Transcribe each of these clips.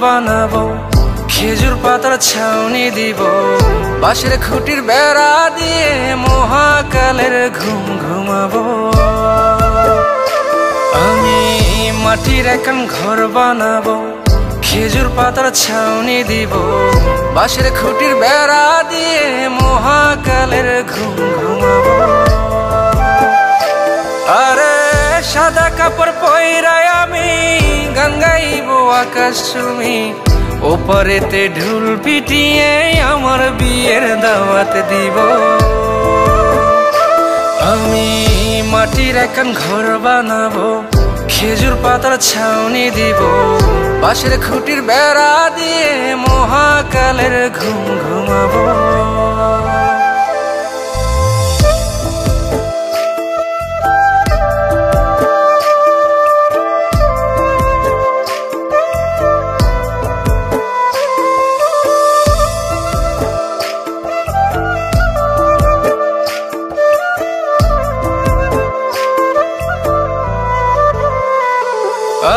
বানাবো, খেজুর পাতার ছাউনি দিব, বাঁশের খুঁটির বেড়া দিয়ে মহাকালের ঘুম ঘুমাবো। আমি মাটির একান ঘর বানাবো, খেজুর পাতার ছাউনি দিব, বাঁশের খুঁটির বেড়া দিয়ে মহাকালের ঘুম ঘুমাবো। আরে সাদা কাপড় পইরায় আমি গান গাইবো আকাশ চুমি, ওপারেতে ঢোল পিটিয়ে আমার বিয়ের দাওয়াত দিব। আমি মাটির একান ঘর বানাবো, খেজুর পাতার ছাউনি দিব, বাঁশের খুঁটির বেড়া দিয়ে মহাকালের ঘুম ঘুমাবো।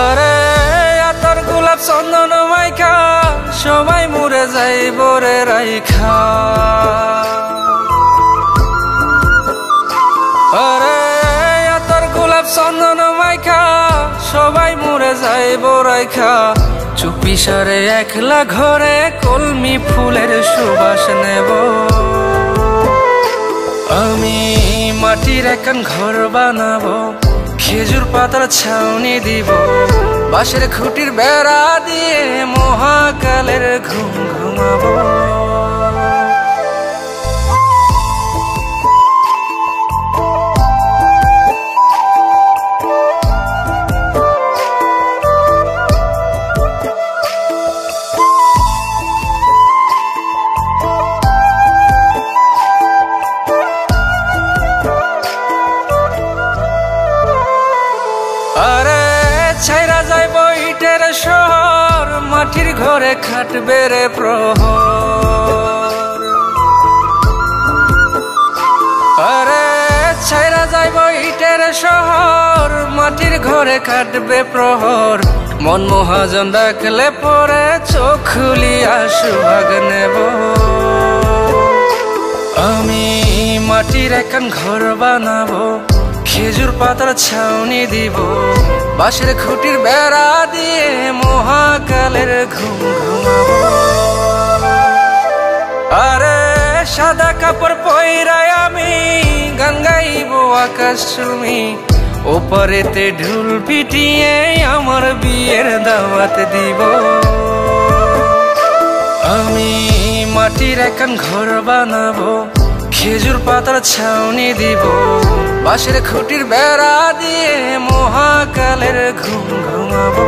আরে আতর গোলাপ চন্দন মাইখা সবাই মরে যাইব রে রাইখা। আরে আতর গোলাপ চন্দন মাইখা সবাই মরে যাইব রাইখা, চুপি সারে একলা ঘরে কলমি ফুলের সুবাস নেব। আমি মাটির একান ঘর বানাবো, খেজুর পাতার ছাউনি দিব, বাঁশের খুঁটির বেড়া দিয়ে মহাকালের ঘুম ঘুমাবো। আরে ছাইরা যাইব ইটের শহর, মাটির ঘরে খাটবে রে প্রহর। আরে ছাইরা যাইব ইটের শহর, মাটির ঘরে খাটবে প্রহর। মন মহাজন ডাকলে পরে চোখ খুলিয়া সুহাগ নেব। আমি মাটির একান ঘর বানাবো, খেজুর পাতার ছাউনি দিব, বাঁশের খুঁটির বেড়া দিয়ে মহাকালের ঘুম ঘুমাবো। আরে সাদা কাপড় পইরায় আমি গান গাইবো আকাশ চুমি, ওপারেতে ঢোল পিটিয়ে আমার বিয়ের দাওয়াত দিব। আমি মাটির একান ঘর বানাবো, খেজুর পাতার ছাউনি দিব, বাঁশের খুঁটির বেড়া দিয়ে মহাকালের ঘুম ঘুমাবো।